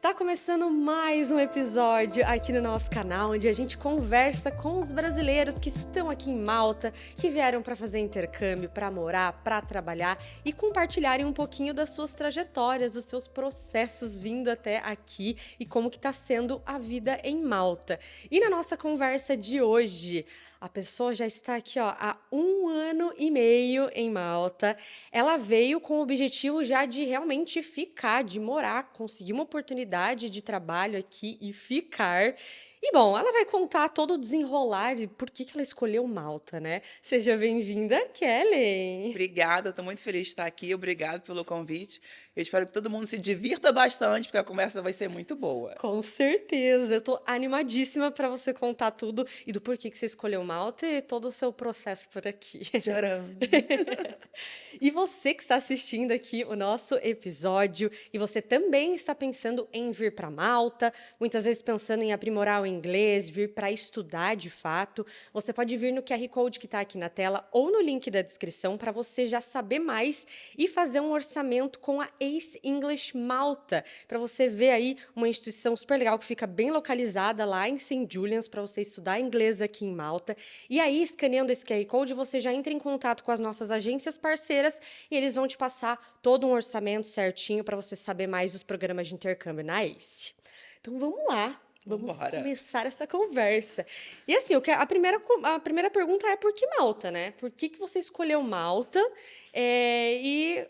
Está começando mais um episódio aqui no nosso canal, onde a gente conversa com os brasileiros que estão aqui em Malta, que vieram para fazer intercâmbio, para morar, para trabalhar e compartilharem um pouquinho das suas trajetórias, dos seus processos vindo até aqui e como que está sendo a vida em Malta. E na nossa conversa de hoje, a pessoa já está aqui há 1 ano e meio em Malta. Ela veio com o objetivo já de realmente ficar, de morar, conseguir uma oportunidade de trabalho aqui e ficar. E bom, ela vai contar todo o desenrolar e por que ela escolheu Malta, né? Seja bem-vinda, Kellen! Obrigada, estou muito feliz de estar aqui. Obrigado pelo convite. Eu espero que todo mundo se divirta bastante, porque a conversa vai ser muito boa. Com certeza, eu tô animadíssima para você contar tudo e do porquê que você escolheu Malta e todo o seu processo por aqui. Tcharam! E você que está assistindo aqui o nosso episódio e você também está pensando em vir para Malta, muitas vezes pensando em aprimorar o inglês, vir para estudar de fato, você pode vir no QR Code que está aqui na tela ou no link da descrição para você já saber mais e fazer um orçamento com a Ace English Malta, para você ver aí uma instituição super legal que fica bem localizada lá em St. Julian's para você estudar inglês aqui em Malta. E aí, escaneando esse QR Code, você já entra em contato com as nossas agências parceiras e eles vão te passar todo um orçamento certinho para você saber mais dos programas de intercâmbio na ACE. Então vamos lá, vamos Vambora. começar essa conversa. E assim, a primeira pergunta é por que Malta, né? Por que você escolheu Malta? E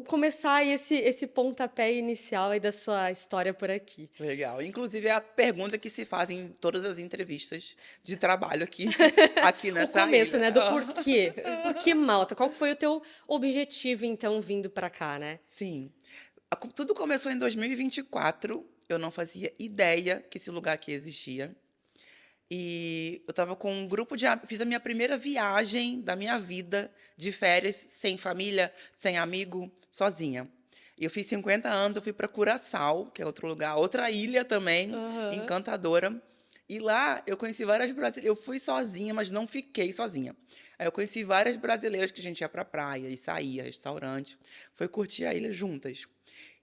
começar aí esse pontapé inicial aí da sua história por aqui. Legal. Inclusive, é a pergunta que se faz em todas as entrevistas de trabalho aqui O nessa começo, ilha. né, do porquê. Por que Malta? Qual que foi o teu objetivo, então, vindo para cá, né? Sim. Tudo começou em 2024. Eu não fazia ideia que esse lugar aqui existia. E eu estava com um grupo fiz a minha primeira viagem da minha vida de férias, sem família, sem amigo, sozinha. E eu fiz 50 anos, eu fui para Curaçao, que é outro lugar, outra ilha também, Aham. encantadora. E lá eu conheci várias brasileiras. Eu fui sozinha, mas não fiquei sozinha. Aí eu conheci várias brasileiras que a gente ia pra praia e saía, restaurante. Foi curtir a ilha juntas.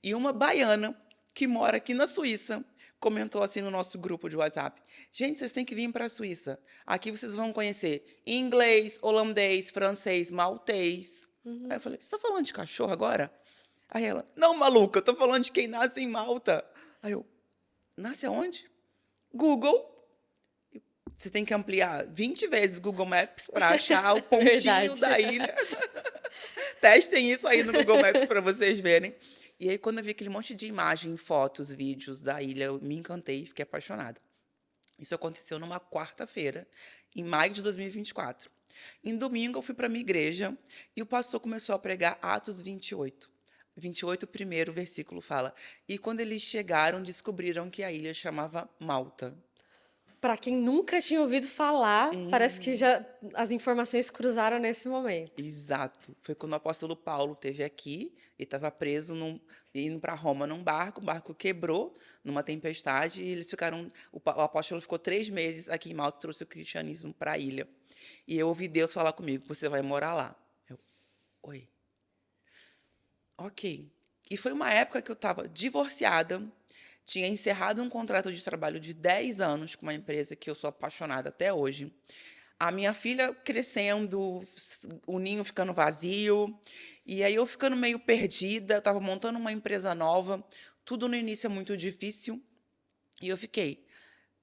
E uma baiana que mora aqui na Suíça comentou assim no nosso grupo de WhatsApp: gente, vocês têm que vir para a Suíça. Aqui vocês vão conhecer inglês, holandês, francês, maltês. Aí eu falei: você está falando de cachorro agora? Aí ela: não, maluca, eu tô falando de quem nasce em Malta. Aí eu: nasce aonde? Google. Você tem que ampliar 20 vezes Google Maps para achar o pontinho Verdade. da ilha. Testem isso aí no Google Maps para vocês verem. E aí, quando eu vi aquele monte de imagem, fotos, vídeos da ilha, eu me encantei e fiquei apaixonada. Isso aconteceu numa quarta-feira, em maio de 2024. Em domingo, eu fui para a minha igreja e o pastor começou a pregar Atos 28. 28, o primeiro versículo fala: e quando eles chegaram, descobriram que a ilha chamava Malta. Para quem nunca tinha ouvido falar, parece que já as informações cruzaram nesse momento. Exato. Foi quando o apóstolo Paulo esteve aqui e estava preso indo para Roma num barco. O barco quebrou numa tempestade e eles ficaram. O apóstolo ficou 3 meses aqui em Malta, trouxe o cristianismo para a ilha. E eu ouvi Deus falar comigo: você vai morar lá. Eu: oi. Ok. E foi uma época que eu estava divorciada, tinha encerrado um contrato de trabalho de 10 anos com uma empresa que eu sou apaixonada até hoje. A minha filha crescendo, o ninho ficando vazio, e aí eu ficando meio perdida, estava montando uma empresa nova, tudo no início é muito difícil, e eu fiquei.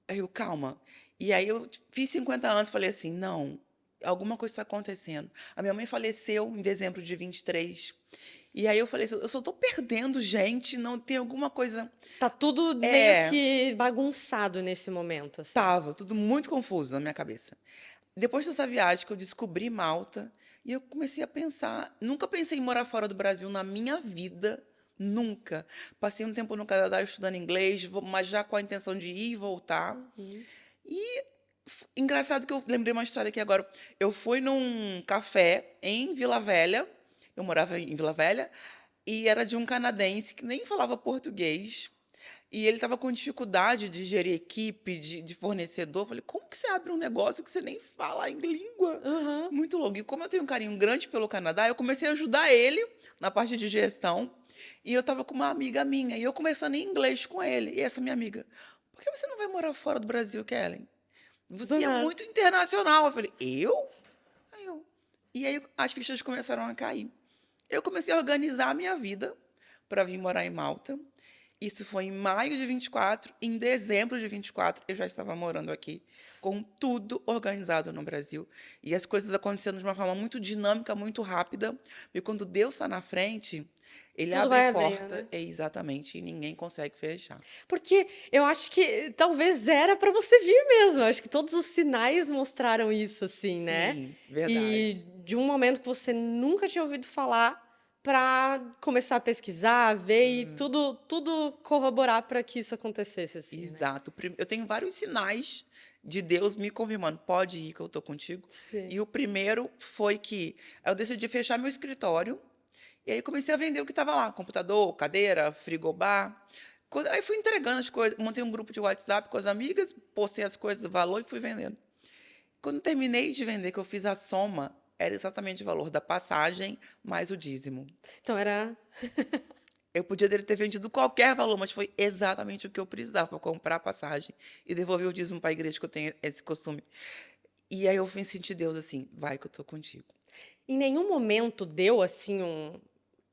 Aí eu: calma. E aí eu fiz 50 anos, falei assim: não, alguma coisa está acontecendo. A minha mãe faleceu em dezembro de 23. E aí eu falei assim: eu só estou perdendo gente, não tem alguma coisa. Tá tudo meio que bagunçado nesse momento, assim. Tava tudo muito confuso na minha cabeça. Depois dessa viagem que eu descobri Malta, e eu comecei a pensar, nunca pensei em morar fora do Brasil na minha vida, nunca. Passei um tempo no Canadá estudando inglês, mas já com a intenção de ir e voltar. E engraçado que eu lembrei uma história aqui agora. Eu fui num café em Vila Velha, eu morava em Vila Velha, e era de um canadense que nem falava português. E ele estava com dificuldade de gerir equipe, de fornecedor. Eu falei, como que você abre um negócio que você nem fala em língua? Aham. Muito louco. E como eu tenho um carinho grande pelo Canadá, eu comecei a ajudar ele na parte de gestão. E eu estava com uma amiga minha, e eu conversando em inglês com ele. E essa minha amiga, por que você não vai morar fora do Brasil, Kellen? Do Você é nada. muito internacional. Eu falei, eu? Aí eu. E aí as fichas começaram a cair. Eu comecei a organizar a minha vida para vir morar em Malta. Isso foi em maio de 24. Em dezembro de 24, eu já estava morando aqui, com tudo organizado no Brasil. E as coisas acontecendo de uma forma muito dinâmica, muito rápida. E quando Deus está na frente, ele Tudo abre vai abrindo, porta, né? exatamente, e ninguém consegue fechar. Porque eu acho que talvez era para você vir mesmo. Eu acho que todos os sinais mostraram isso, assim, né? Sim, E verdade. de um momento que você nunca tinha ouvido falar para começar a pesquisar, ver e tudo corroborar para que isso acontecesse, assim, né? Exato. Eu tenho vários sinais de Deus me confirmando, pode ir que eu estou contigo. Sim. E o primeiro foi que eu decidi fechar meu escritório e aí comecei a vender o que estava lá, computador, cadeira, frigobar. Aí fui entregando as coisas, montei um grupo de WhatsApp com as amigas, postei as coisas, o valor e fui vendendo. Quando terminei de vender, que eu fiz a soma, era exatamente o valor da passagem mais o dízimo. Então era. Eu podia ter vendido qualquer valor, mas foi exatamente o que eu precisava para comprar a passagem e devolver o dízimo para a igreja, que eu tenho esse costume. E aí eu fui sentir Deus assim, vai que eu tô contigo. Em nenhum momento deu assim um.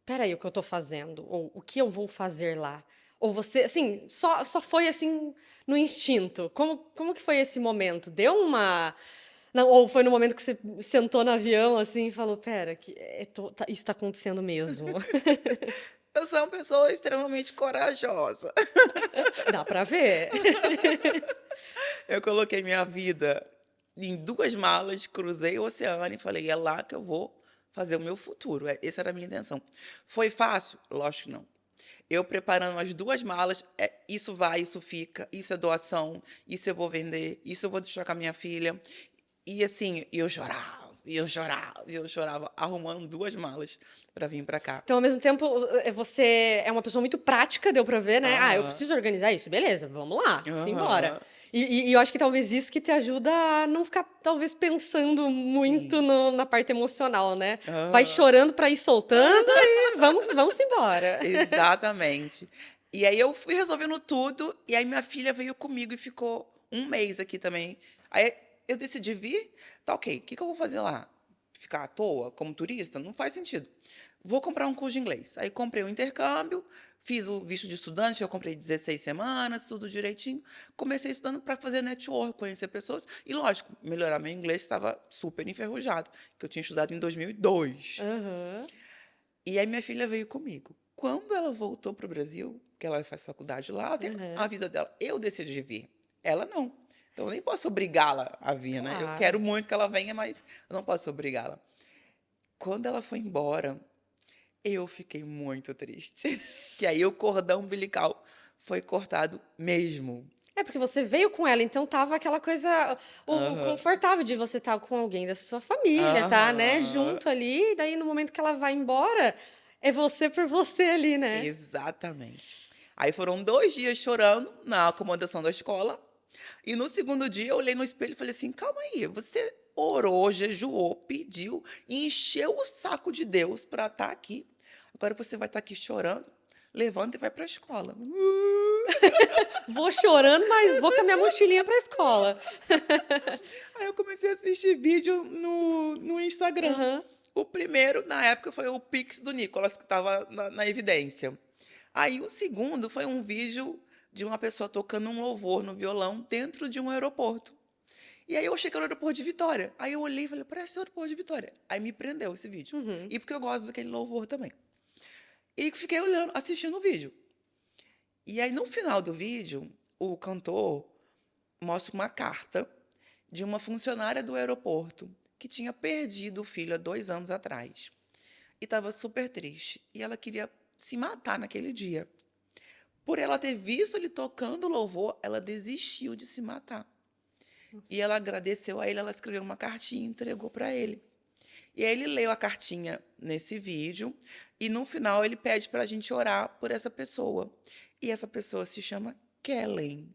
Peraí, o que eu tô fazendo? Ou o que eu vou fazer lá? Ou você, assim, só foi assim no instinto? Como que foi esse momento? Deu uma. Não, ou foi no momento que você sentou no avião assim e falou: pera, isso tá acontecendo mesmo? Eu sou uma pessoa extremamente corajosa. Dá pra ver. Eu coloquei minha vida em duas malas, cruzei o oceano e falei, é lá que eu vou fazer o meu futuro. Essa era a minha intenção. Foi fácil? Lógico que não. Eu preparando as duas malas, isso vai, isso fica, isso é doação, isso eu vou vender, isso eu vou deixar com a minha filha. E assim, eu chorava, eu chorava, eu chorava, arrumando duas malas para vir para cá. Então, ao mesmo tempo, você é uma pessoa muito prática, deu pra ver, né? Ah, eu Aham, preciso organizar isso. Beleza, vamos lá, simbora. aham, E eu acho que talvez isso que te ajuda a não ficar, talvez, pensando muito sim, na parte emocional, né? Vai aham, chorando pra ir soltando e vamos embora. exatamente. E aí eu fui resolvendo tudo, e aí minha filha veio comigo e ficou um mês aqui também. Aí eu decidi vir, tá ok, o que que eu vou fazer lá? Ficar à toa como turista? Não faz sentido. Vou comprar um curso de inglês. Aí comprei o intercâmbio, fiz o visto de estudante, eu comprei 16 semanas, tudo direitinho. Comecei estudando para fazer network, conhecer pessoas. E, lógico, melhorar meu inglês estava super enferrujado, que eu tinha estudado em 2002. Aham. E aí minha filha veio comigo. Quando ela voltou para o Brasil, que ela faz faculdade lá, ela tem a Aham. vida dela. Eu decidi vir. Ela não. Então eu nem posso obrigá-la a vir, né? Eu Claro. quero muito que ela venha, mas eu não posso obrigá-la. Quando ela foi embora, eu fiquei muito triste. Que aí o cordão umbilical foi cortado mesmo. É porque você veio com ela, então tava aquela coisa, o Aham. confortável de você estar com alguém da sua família, tá, né? Aham. Junto ali, e daí no momento que ela vai embora, é você por você ali, né? Exatamente. Aí foram 2 dias chorando na acomodação da escola. E no segundo dia eu olhei no espelho e falei assim: calma aí, você orou, jejuou, pediu, e encheu o saco de Deus para estar aqui. Agora você vai estar aqui chorando, levanta e vai para a escola. Vou chorando, mas vou com a minha mochilinha pra escola. Aí eu comecei a assistir vídeo no Instagram. Aham. O primeiro, na época, foi o Pix do Nicolas, que estava na evidência. Aí o segundo foi um vídeo de uma pessoa tocando um louvor no violão dentro de um aeroporto. E aí eu cheguei no aeroporto de Vitória. Aí eu olhei e falei, parece o aeroporto de Vitória. Aí me prendeu esse vídeo. Uhum. E porque eu gosto daquele louvor também. E fiquei olhando, assistindo o vídeo. E aí, no final do vídeo, o cantor mostra uma carta de uma funcionária do aeroporto que tinha perdido o filho há 2 anos atrás. E estava super triste. E ela queria se matar naquele dia. Por ela ter visto ele tocando louvor, ela desistiu de se matar. E ela agradeceu a ele, ela escreveu uma cartinha e entregou para ele. E aí ele leu a cartinha nesse vídeo e no final ele pede para a gente orar por essa pessoa. E essa pessoa se chama Kellen,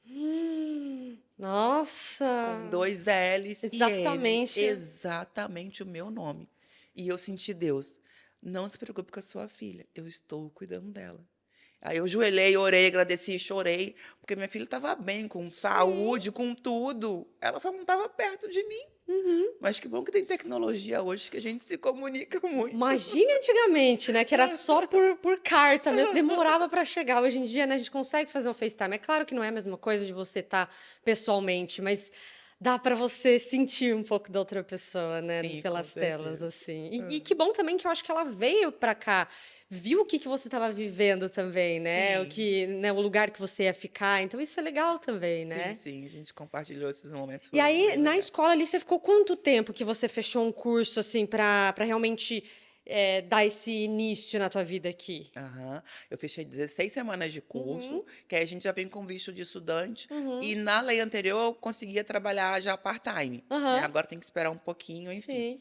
com Nossa! 2 L's e N, Exatamente. exatamente o meu nome. E eu senti Deus, não se preocupe com a sua filha, eu estou cuidando dela. Aí eu joelhei, orei, agradeci, chorei, porque minha filha estava bem, com Sim. saúde, com tudo. Ela só não estava perto de mim. Mas que bom que tem tecnologia hoje que a gente se comunica muito. Imagine antigamente, né? Que era só por carta mesmo, demorava para chegar. Hoje em dia, né, a gente consegue fazer um FaceTime. É claro que não é a mesma coisa de você estar pessoalmente, mas dá para você sentir um pouco da outra pessoa, né? Sim, com Pelas telas, certeza. assim. E que bom também que eu acho que ela veio para cá, viu o que que você estava vivendo também, né? O Sim, que, né, o lugar que você ia ficar. Então isso é legal também, sim, né? sim, a gente compartilhou esses momentos, E foram aí, bem na legais. escola ali, você ficou quanto tempo que você fechou um curso, assim, para realmente dar esse início na tua vida aqui? Aham. Eu fechei 16 semanas de Uhum, curso, que aí a gente já vem com visto de estudante, e uhum, na lei anterior eu conseguia trabalhar já part-time, né? aham, Agora tem que esperar um pouquinho, enfim. sim.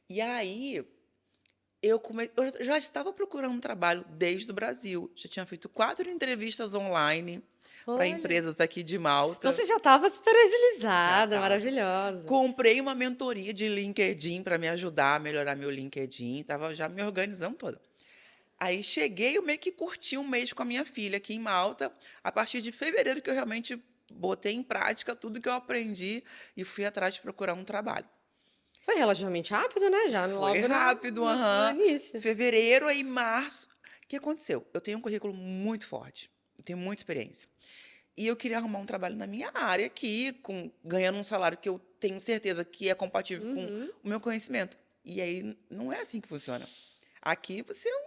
E aí eu já estava procurando um trabalho desde o Brasil. Já tinha feito 4 entrevistas online para Olha. empresas daqui de Então Malta. você já estava super Já agilizada, estava. maravilhosa. Comprei uma mentoria de LinkedIn para me ajudar a melhorar meu LinkedIn. Estava já me organizando toda. Aí cheguei, eu meio que curti um mês com a minha filha aqui em Malta. A partir de fevereiro que eu realmente botei em prática tudo que eu aprendi e fui atrás de procurar um trabalho. Foi relativamente rápido, né? Já Foi logo rápido, no aham. início. Fevereiro, aí março. O que aconteceu? Eu tenho um currículo muito forte, eu tenho muita experiência. E eu queria arrumar um trabalho na minha área aqui, ganhando um salário que eu tenho certeza que é compatível com Uhum. o meu conhecimento. E aí não é assim que funciona. Aqui você é um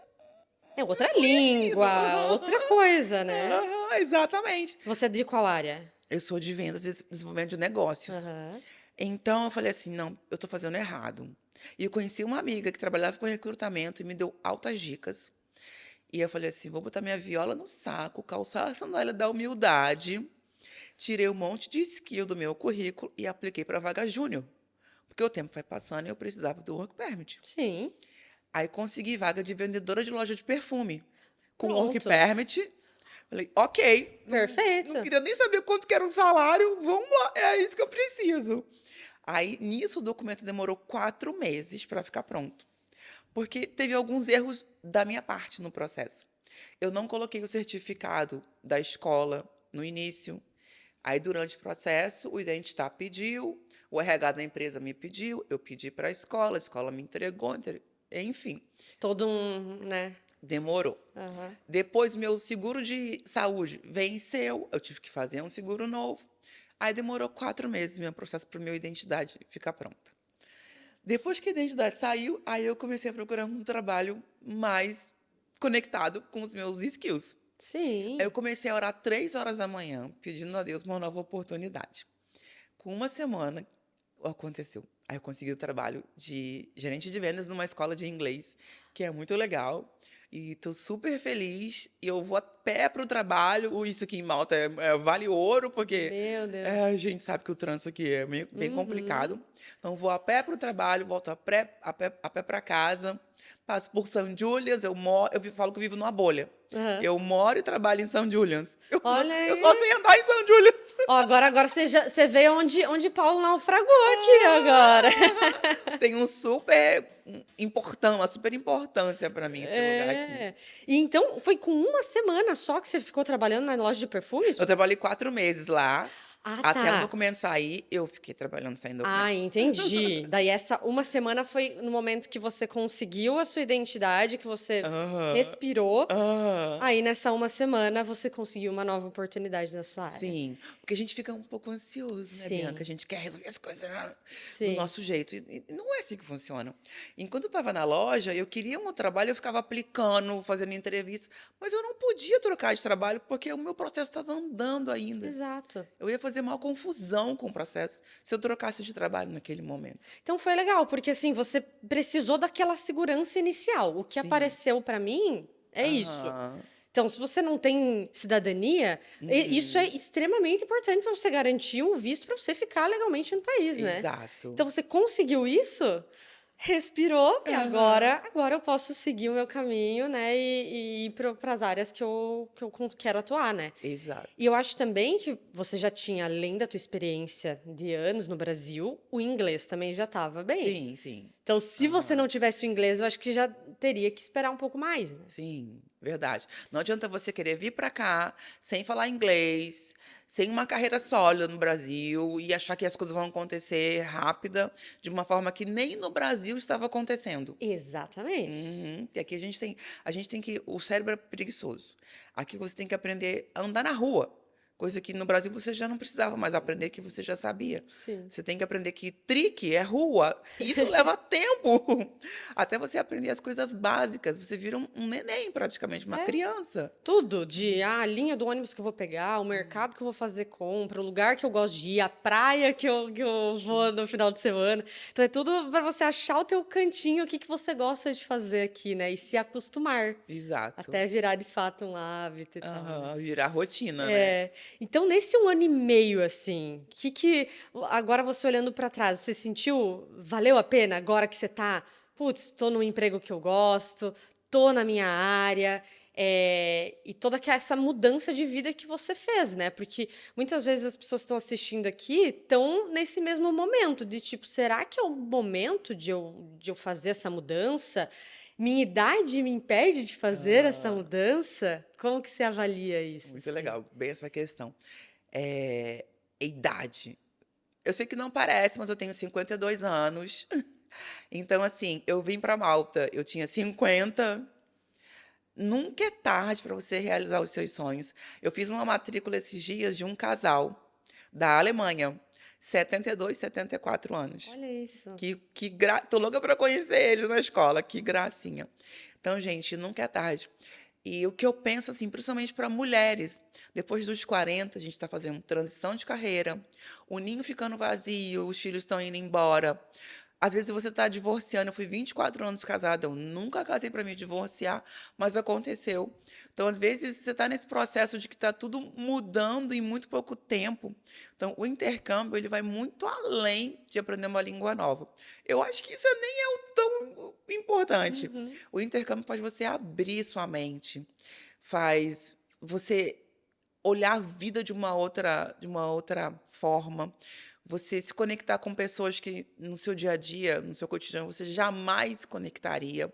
É outra desconhecido. língua, outra coisa, né? Aham, exatamente. Você é de qual área? Eu sou de vendas e desenvolvimento de negócios. Aham. Então eu falei assim, não, eu estou fazendo errado. E eu conheci uma amiga que trabalhava com recrutamento e me deu altas dicas. E eu falei assim, vou botar minha viola no saco, calçar a sandália da humildade, tirei um monte de skill do meu currículo e apliquei para a vaga júnior. Porque o tempo foi passando e eu precisava do work permit. Sim. Aí consegui vaga de vendedora de loja de perfume. Com work Pronto. permit, falei, ok, não Perfeito. queria nem saber quanto que era o salário, vamos lá, é isso que eu preciso. Aí, nisso, o documento demorou 4 meses para ficar pronto. Porque teve alguns erros da minha parte no processo. Eu não coloquei o certificado da escola no início. Aí, durante o processo, o identitar pediu, o RH da empresa me pediu, eu pedi para a escola me entregou, enfim, Todo um, né? demorou. Aham. Depois, meu seguro de saúde venceu, eu tive que fazer um seguro novo. Aí demorou 4 meses meu processo para minha identidade ficar pronta. Depois que a identidade saiu, aí eu comecei a procurar um trabalho mais conectado com os meus skills. Aí eu Sim. comecei a orar 3 horas da manhã, pedindo a Deus uma nova oportunidade. Com uma semana, aconteceu. Aí eu consegui o trabalho de gerente de vendas numa escola de inglês, que é muito legal. E estou super feliz. E eu vou a pé para o trabalho. Isso aqui em Malta vale ouro, porque Meu a Deus. gente sabe que o trânsito aqui é bem Uhum. complicado. Então, vou a pé para o trabalho, volto a pé para casa, passo por São Julias. Falo que eu vivo numa bolha. Aham. Eu moro e trabalho em São Julians. Olha Eu só aí. sei andar em São Julians. Ó, agora você vê onde Paulo naufragou aqui agora. Tem uma super importância para mim esse lugar aqui. É. E então foi com uma semana só que você ficou trabalhando na loja de perfumes? Eu trabalhei 4 meses lá. Ah, Até o tá. documento sair, eu fiquei trabalhando sem Ah, documento. entendi. Daí essa uma semana foi no momento que você conseguiu a sua identidade, que você Aham. respirou. Aham. Aí nessa uma semana você conseguiu uma nova oportunidade nessa área. Sim, porque a gente fica um pouco ansioso, né, Bianca? A Sim, gente quer resolver as coisas do sim. nosso jeito. E não é assim que funciona. Enquanto eu estava na loja, eu queria um trabalho, eu ficava aplicando, fazendo entrevista, mas eu não podia trocar de trabalho porque o meu processo estava andando ainda. Exato. Eu ia fazer uma confusão com o processo se eu trocasse de trabalho naquele momento. Então foi legal, porque assim, você precisou daquela segurança inicial. O que Sim. apareceu para mim é isso. Aham. Então, se você não tem cidadania, isso é Uhum. extremamente importante para você garantir um visto para você ficar legalmente no país, né? Exato. Então, você conseguiu isso? respirou e Aham. agora eu posso seguir o meu caminho, né, e ir para as áreas que eu quero atuar, né. E Exato. eu acho também que você já tinha, além da tua experiência de anos no Brasil, o inglês também já estava bem. Sim, sim. Então, se você Aham. não tivesse o inglês, eu acho que já teria que esperar um pouco mais, né. Sim, verdade. Não adianta você querer vir para cá sem falar inglês, sem uma carreira sólida no Brasil e achar que as coisas vão acontecer rápida, de uma forma que nem no Brasil estava acontecendo. Exatamente. Uhum. E aqui a gente tem que o cérebro é preguiçoso. Aqui você tem que aprender a andar na rua, coisa que no Brasil você já não precisava mais aprender, que você já sabia. Sim. Você tem que aprender que trique é rua, e isso leva tempo, até você aprender as coisas básicas, você vira um neném praticamente, uma É. criança. Tudo, a linha do ônibus que eu vou pegar, o mercado que eu vou fazer compra, o lugar que eu gosto de ir, a praia que eu vou no final de semana. Então é tudo para você achar o teu cantinho, o que que você gosta de fazer aqui, né, e se acostumar, Exato. até virar de fato um hábito e tal, né. Aham, virar rotina, né. É. Então nesse 1 ano e meio, assim, que agora você olhando para trás, você sentiu valeu a pena agora que você tá: "Putz, tô num emprego que eu gosto, tô na minha área", e toda essa mudança de vida que você fez, né, porque muitas vezes as pessoas que estão assistindo aqui estão nesse mesmo momento de tipo: "Será que é o momento de eu fazer essa mudança? Minha idade me impede de fazer essa Aham, mudança?" Como que você avalia isso, muito assim? legal, bem essa questão. Eh, idade. Eu sei que não parece, mas eu tenho 52 anos. Então, assim, eu vim para Malta, eu tinha 50. Nunca é tarde para você realizar os seus sonhos. Eu fiz uma matrícula esses dias de um casal da Alemanha, 72, 74 anos. Olha isso. Tô louca para conhecer eles na escola, que gracinha. Então, gente, nunca é tarde. E o que eu penso, assim, principalmente para mulheres, depois dos 40, a gente está fazendo transição de carreira, o ninho ficando vazio, os filhos estão indo embora. Às vezes você está divorciando, eu fui 24 anos casada, eu nunca casei para me divorciar, mas aconteceu. Então, às vezes, você está nesse processo de que está tudo mudando em muito pouco tempo. Então, o intercâmbio ele vai muito além de aprender uma língua nova. Eu acho que isso nem é o tão importante. Uhum. O intercâmbio faz você abrir sua mente, faz você olhar a vida de uma outra forma, você se conectar com pessoas que no seu dia a dia, no seu cotidiano, você jamais se conectaria.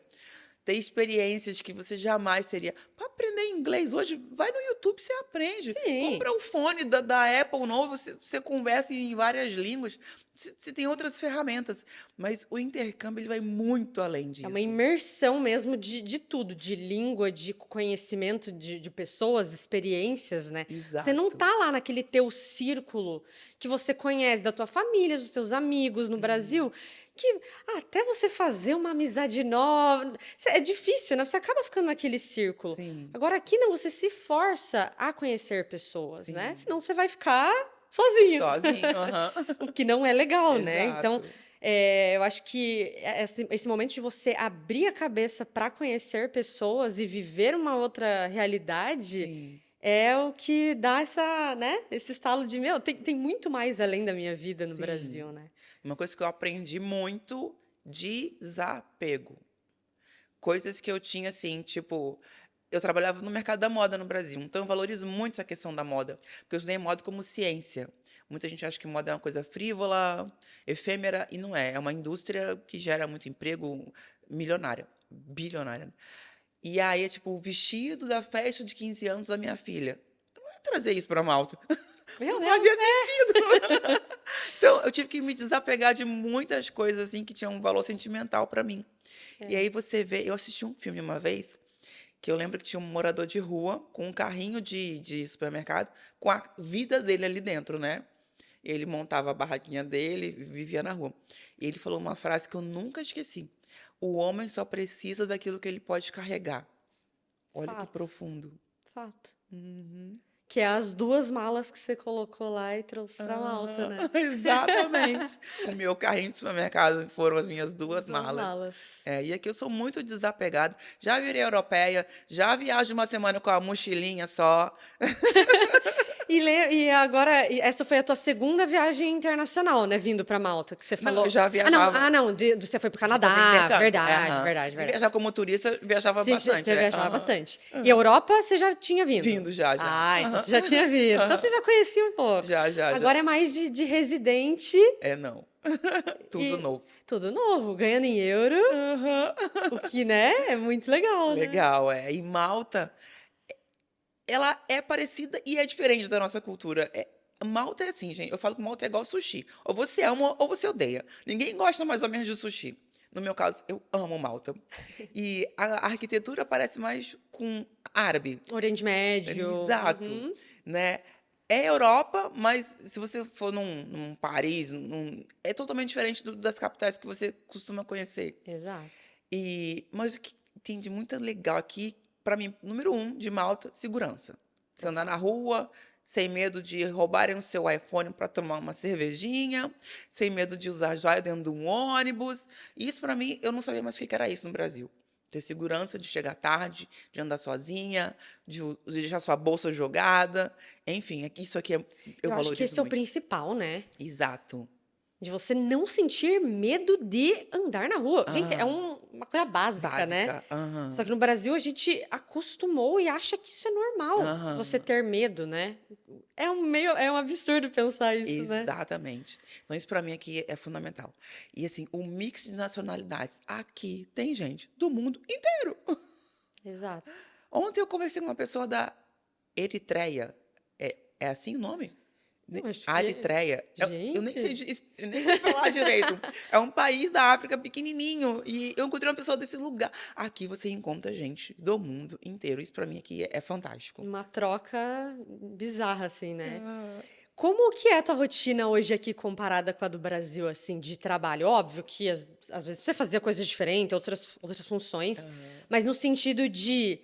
Ter experiências que você jamais teria. Para aprender inglês hoje, vai no YouTube, você aprende. Sim. Compra o fone da Apple novo, você conversa em várias línguas. Você tem outras ferramentas. Mas o intercâmbio ele vai muito além É uma disso. imersão mesmo de tudo, de língua, de conhecimento de pessoas, experiências, né. Você não Exato. tá lá naquele teu círculo que você conhece da tua família, dos teus amigos no Uhum. Brasil, que até você fazer uma amizade nova, é difícil, né, você acaba ficando naquele círculo. Sim, Agora aqui não, você se força a conhecer pessoas, né, sim. senão você vai ficar sozinho. Sozinho, aham. O que não é legal, né. Então, Exato. eu acho que esse momento de você abrir a cabeça para conhecer pessoas e viver uma outra realidade, Sim, é o que dá essa, né, esse estalo de: "Meu, tem muito mais além da minha vida no sim. Brasil", né. Uma coisa que eu aprendi muito, desapego. Coisas que eu tinha, assim, tipo, eu trabalhava no mercado da moda no Brasil, então eu valorizo muito essa questão da moda, porque eu estudei moda como ciência. Muita gente acha que moda é uma coisa frívola, efêmera, e não é. É uma indústria que gera muito emprego, milionária, bilionária, né. E aí é tipo o vestido da festa de 15 anos da minha filha. Eu não ia trazer isso para Malta. Meu Não Deus, fazia sentido. Então, eu tive que me desapegar de muitas coisas, assim, que tinham um valor sentimental para mim. E aí é. você vê eu assisti um filme uma vez, que eu lembro que tinha um morador de rua com um carrinho de supermercado, com a vida dele ali dentro, né. Ele montava a barraquinha dele, vivia na rua. E ele falou uma frase que eu nunca esqueci: "O homem só precisa daquilo que ele pode carregar". Olha que Fato, profundo. fato. Uhum. Que é as 2 malas que você colocou lá e trouxe para Malta, Aham, né. exatamente. O meu carrinho de supermercado foram as minhas As 2 2 malas. malas. É, e aqui eu sou muito desapegada, já virei europeia, já viajo uma semana com a mochilinha só. E E agora, essa foi a tua segunda viagem internacional, né? Vindo pra Malta, que você Não, falou. eu já viajava. Você foi pro Canadá. Intercâmbio. Verdade, Aham. verdade, De verdade. viajar como turista, eu viajava bastante. Você viajava Aham. bastante. E Europa, você já tinha vindo? Vindo já. Ah, então Aham. você já tinha vindo. Então você já conhecia um pouco. Já. Agora é mais de residente É, não. Tudo e novo. tudo novo, ganhando em euro, Aham. o que, né, é muito legal, né? Legal, é. E Malta, ela é parecida e é diferente da nossa cultura. Malta é assim, gente. Eu falo que Malta é igual sushi. Ou você ama ou você odeia. Ninguém gosta mais ou menos de sushi. No meu caso, eu amo Malta. E a arquitetura parece mais com árabe. Oriente Médio. Exato. Uhum. Né? É Europa, mas se você for num Paris, é totalmente diferente das capitais que você costuma conhecer. Exato. Mas o que tem de muito legal aqui, para mim, número 1 de Malta, segurança. Você andar na rua sem medo de roubarem o seu iPhone para tomar uma cervejinha, sem medo de usar joia dentro de um ônibus. Isso, para mim, eu não sabia mais o que era isso no Brasil. Ter segurança de chegar tarde, de andar sozinha, de deixar sua bolsa jogada. Enfim, isso aqui eu valorizo acho que esse é o muito. principal, né? Exato. De você não sentir medo de andar na rua. Gente, é uma coisa básica, né? Básica. Aham. Só que no Brasil a gente acostumou e acha que isso é normal. Aham. Você ter medo, né? É um absurdo pensar isso, né? Exatamente. Então, isso para mim aqui é fundamental. E, assim, o mix de nacionalidades. Aqui tem gente do mundo inteiro. Exato. Ontem eu conversei com uma pessoa da Eritreia. É assim o nome? Eu acho que Eritreia. Eu Gente. nem sei falar direito. É um país da África pequenininho. E eu encontrei uma pessoa desse lugar. Aqui você encontra gente do mundo inteiro. Isso para mim aqui é fantástico. Uma troca bizarra, assim, né? Como que é a tua rotina hoje aqui comparada com a do Brasil, assim, de trabalho? Óbvio que às vezes você fazia coisas diferentes, outras funções, mas no sentido de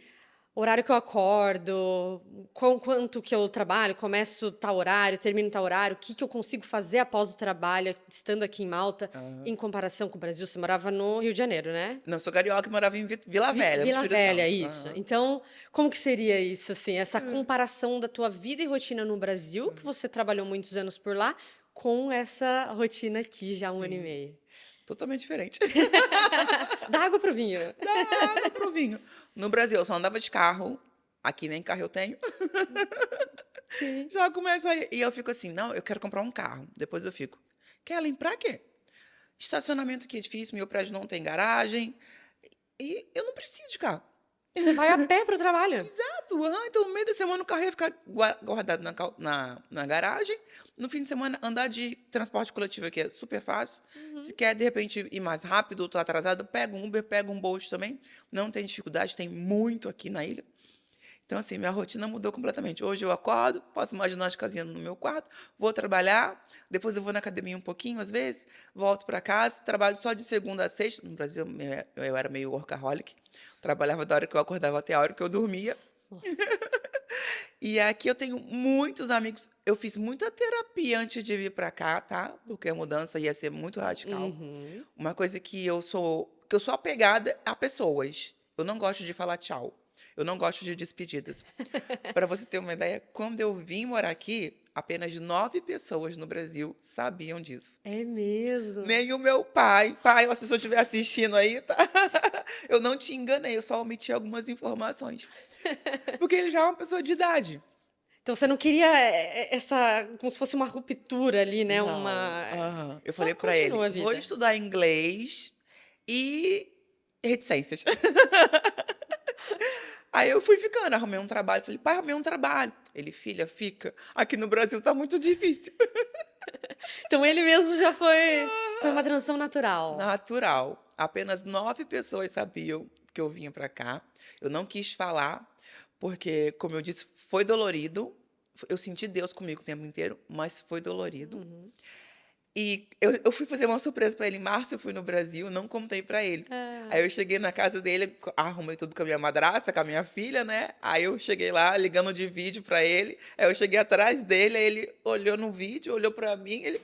horário que eu acordo, quanto que eu trabalho, começo tal horário, termino tal horário, o que eu consigo fazer após o trabalho, estando aqui em Malta, em comparação com o Brasil. Você morava no Rio de Janeiro, né? Não, sou carioca e morava em Vila Velha, no Vila Espírito Velha, Santo. isso. Então, como que seria isso, assim, essa comparação da tua vida e rotina no Brasil, que você trabalhou muitos anos por lá, com essa rotina aqui já há um ano e meio? Totalmente diferente. Dá água pro vinho. Dá água pro vinho. No Brasil, eu só andava de carro. Aqui nem carro eu tenho. Sim. Já começa aí. E eu fico assim, não, eu quero comprar um carro. Depois eu fico, Kellen, pra quê? Estacionamento aqui é difícil, meu prédio não tem garagem. E eu não preciso de carro. Você vai a pé pro trabalho. Exato. Então, no meio da semana, o carro ia ficar guardado na garagem. No fim de semana, andar de transporte coletivo aqui é super fácil. Se quer, de repente, ir mais rápido ou tô atrasado, pega um Uber, pega um Bolt também. Não tem dificuldade, tem muito aqui na ilha. Então, assim, minha rotina mudou completamente. Hoje eu acordo, faço uma ginástica no meu quarto, vou trabalhar, depois eu vou na academia um pouquinho, às vezes, volto para casa, trabalho só de segunda a sexta. No Brasil, eu era meio workaholic. Trabalhava da hora que eu acordava até a hora que eu dormia. E aqui eu tenho muitos amigos. Eu fiz muita terapia antes de vir para cá, tá? Porque a mudança ia ser muito radical. Uma coisa que eu sou apegada a pessoas. Eu não gosto de falar tchau. Eu não gosto de despedidas. Para você ter uma ideia, quando eu vim morar aqui, apenas 9 pessoas no Brasil sabiam disso. É mesmo? Nem o meu pai. Pai, se o senhor estiver assistindo aí, tá? Eu não te enganei, eu só omiti algumas informações. Porque ele já é uma pessoa de idade. Então você não queria como se fosse uma ruptura ali, né? Não. Aham. Eu Só falei para ele, continua a vida. vou estudar inglês e reticências. Aí eu fui ficando, arrumei um trabalho. Falei, pai, arrumei um trabalho. Ele, filha, fica. Aqui no Brasil tá muito difícil. Então ele mesmo já foi uma transição natural. Natural. Apenas 9 pessoas sabiam que eu vinha para cá. Eu não quis falar, porque, como eu disse, foi dolorido. Eu senti Deus comigo o tempo inteiro, mas foi dolorido. E eu fui fazer uma surpresa para ele. Em março eu fui no Brasil, não contei para ele. Aí eu cheguei na casa dele, arrumei tudo com a minha madrasta, com a minha filha, né? Aí eu cheguei lá, ligando de vídeo para ele. Aí eu cheguei atrás dele, aí ele olhou no vídeo, olhou para mim, ele...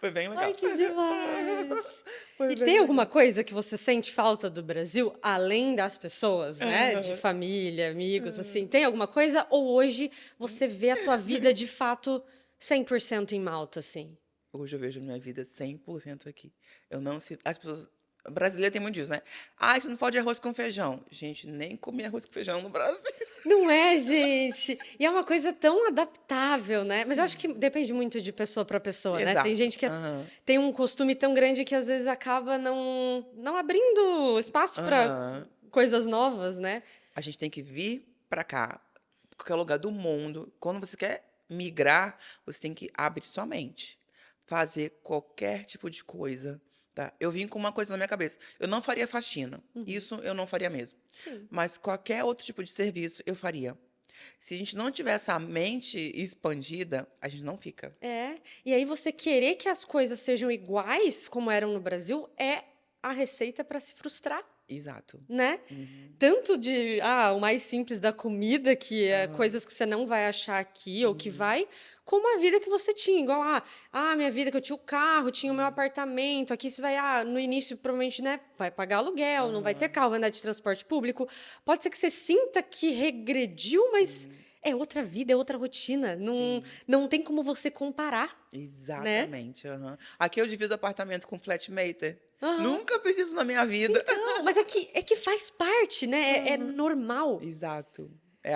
Foi bem legal. Ai, que demais! Foi E bem tem alguma legal. coisa que você sente falta do Brasil, além das pessoas, né? De Aham. família, amigos, assim. Tem alguma coisa? Ou hoje você vê a tua vida de fato 100% em Malta, assim? Hoje eu vejo minha vida 100% aqui. Eu não sinto. As pessoas. Brasileiro tem muito disso, né? Ah, isso não pode arroz com feijão. Gente, nem comi arroz com feijão no Brasil. Não é, gente? E é uma coisa tão adaptável, né? Mas eu acho que Sim. depende muito de pessoa para pessoa, né? Tem Exato. gente que Aham. tem um costume tão grande que às vezes acaba não abrindo espaço para Aham. coisas novas, né? A gente tem que vir pra cá, qualquer lugar do mundo. Quando você quer migrar, você tem que abrir sua mente, fazer qualquer tipo de coisa, tá? Eu vim com uma coisa na minha cabeça. Eu não faria faxina. Isso eu não faria mesmo. Sim. Mas qualquer outro tipo de serviço eu faria. Se a gente não tiver essa mente expandida, a gente não fica. É. E aí você querer que as coisas sejam iguais como eram no Brasil é a receita para se frustrar. Exato. Né? Uhum. Tanto de, o mais simples da comida, que é Aham. coisas que você não vai achar aqui ou que Uhum. vai, como a vida que você tinha. Igual, minha vida que eu tinha o carro, tinha o meu apartamento. Aqui você vai, no início, provavelmente, né, vai pagar aluguel, não vai ter Aham. carro, vai andar de transporte público. Pode ser que você sinta que regrediu, mas Uhum. é outra vida, é outra rotina. Não, Sim. não tem como você comparar, né? Exatamente, aham. Aqui eu divido apartamento com flatmate. Aham. Nunca fiz isso na minha vida. Então, mas é que faz parte, né? É Aham. normal. Exato. É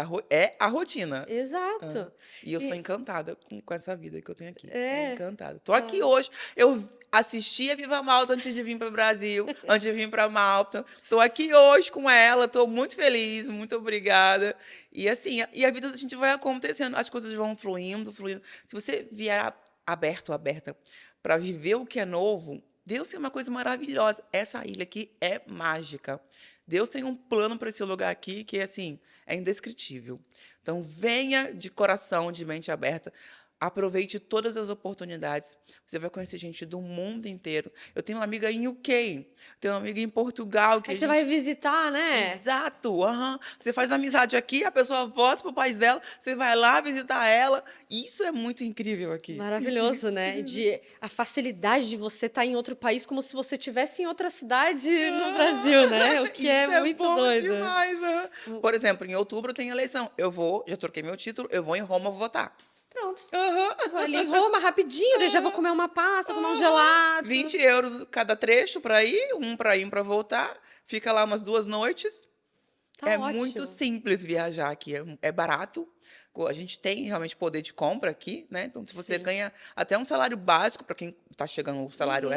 a rotina. Aham. Exato. E eu sou E, encantada com essa vida que eu tenho aqui. É é. encantada. Tô aqui hoje. Eu assisti a Viva Malta antes de vir para o Brasil, antes de vir para Malta. Tô aqui hoje com ela. Tô muito feliz, muito obrigada. E assim, a vida da gente vai acontecendo, as coisas vão fluindo, fluindo. Se você vier aberto, aberta para viver o que é novo, Deus tem uma coisa maravilhosa. Essa ilha aqui é mágica. Deus tem um plano para esse lugar aqui que, assim, é indescritível. Então, venha de coração, de mente aberta. Aproveite todas as oportunidades. Você vai conhecer gente do mundo inteiro. Eu tenho uma amiga em UK, tenho uma amiga em Portugal que Aí a você vai gente. visitar, né? Exato, aham. Você faz amizade aqui, a pessoa volta pro país dela, você vai lá visitar ela. Isso é muito incrível aqui. Maravilhoso, né? A facilidade de você estar em outro país como se você estivesse em outra cidade no Brasil, né? O que é Isso é muito bom doido. demais. Aham. Por exemplo, em outubro tem eleição. Eu vou, já troquei meu título, eu vou em Roma votar. Pronto. Aham. Eu vou ali em Roma rapidinho, daí já vou comer uma pasta, tomar um gelato. 20 euros cada trecho para ir, um para ir, um para voltar. Fica lá umas 2 noites. Tá É muito ótimo. simples viajar aqui, é barato. A gente tem realmente poder de compra aqui, né? Então, se você Sim. ganha até um salário básico, para quem está chegando, o salário Uhum.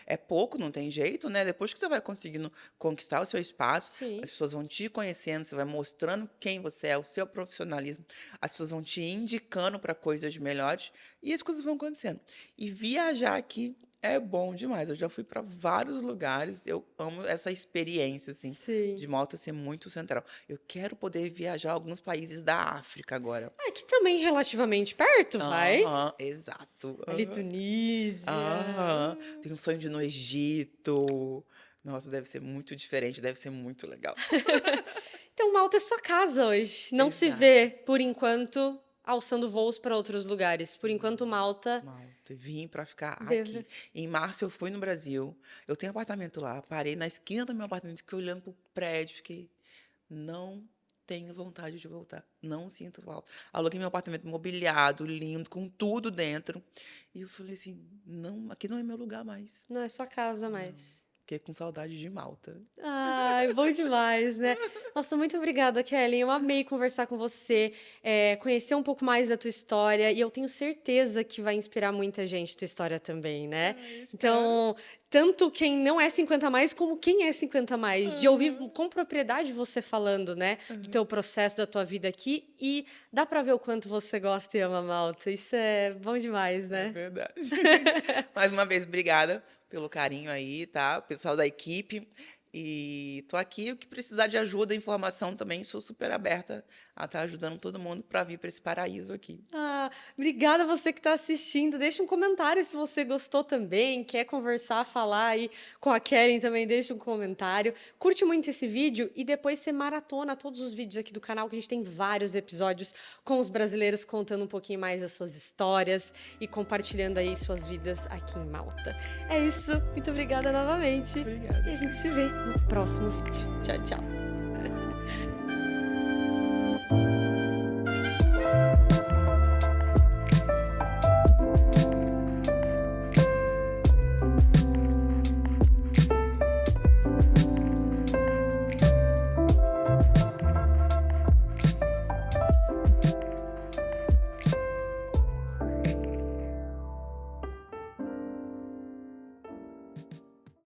é pouco, não tem jeito, né? Depois que você vai conseguindo conquistar o seu espaço, Sim. as pessoas vão te conhecendo, você vai mostrando quem você é, o seu profissionalismo, as pessoas vão te indicando para coisas melhores e as coisas vão acontecendo. E viajar aqui é bom demais. Eu já fui para vários lugares. Eu amo essa experiência, assim, Sim. de Malta ser muito central. Eu quero poder viajar a alguns países da África agora. Aqui também relativamente perto, vai. Aham, exato. Ali Aham. Tunísia. Aham. Tenho um sonho de ir no Egito. Nossa, deve ser muito diferente, deve ser muito legal. Então, Malta é sua casa hoje. Não se Exato. vê, por enquanto, alçando voos para outros lugares. Por enquanto, Malta. Malta, vim pra ficar Deve- aqui. Em março eu fui no Brasil. Eu tenho apartamento lá. Parei na esquina do meu apartamento, fiquei olhando pro prédio, fiquei. Não tenho vontade de voltar. Não sinto falta. Aluguei meu apartamento mobiliado, lindo, com tudo dentro. E eu falei assim: não, aqui não é meu lugar mais. Não é sua casa mais. Fiquei com saudade de Malta. Ai, bom demais, né? Nossa, muito obrigada, Kelly. Eu amei conversar com você, conhecer um pouco mais da tua história e eu tenho certeza que vai inspirar muita gente tua história também, né? Eu espero. Então, tanto quem não é 50 mais como quem é 50 mais, de ouvir com propriedade você falando, né, do teu processo, da tua vida aqui e dá pra ver o quanto você gosta e ama Malta. Isso é bom demais, É né? verdade. Mais uma vez, obrigada pelo carinho aí, tá? O pessoal da equipe. E tô aqui, o que precisar de ajuda, informação também, sou super aberta a estar ajudando todo mundo para vir para esse paraíso aqui. Obrigada a você que está assistindo. Deixa um comentário se você gostou também, quer conversar, falar aí com a Keren também, deixa um comentário. Curte muito esse vídeo e depois você maratona todos os vídeos aqui do canal, que a gente tem vários episódios com os brasileiros contando um pouquinho mais das suas histórias e compartilhando aí suas vidas aqui em Malta. É isso, muito obrigada novamente. Obrigada. E a gente se vê no próximo vídeo. Tchau, tchau.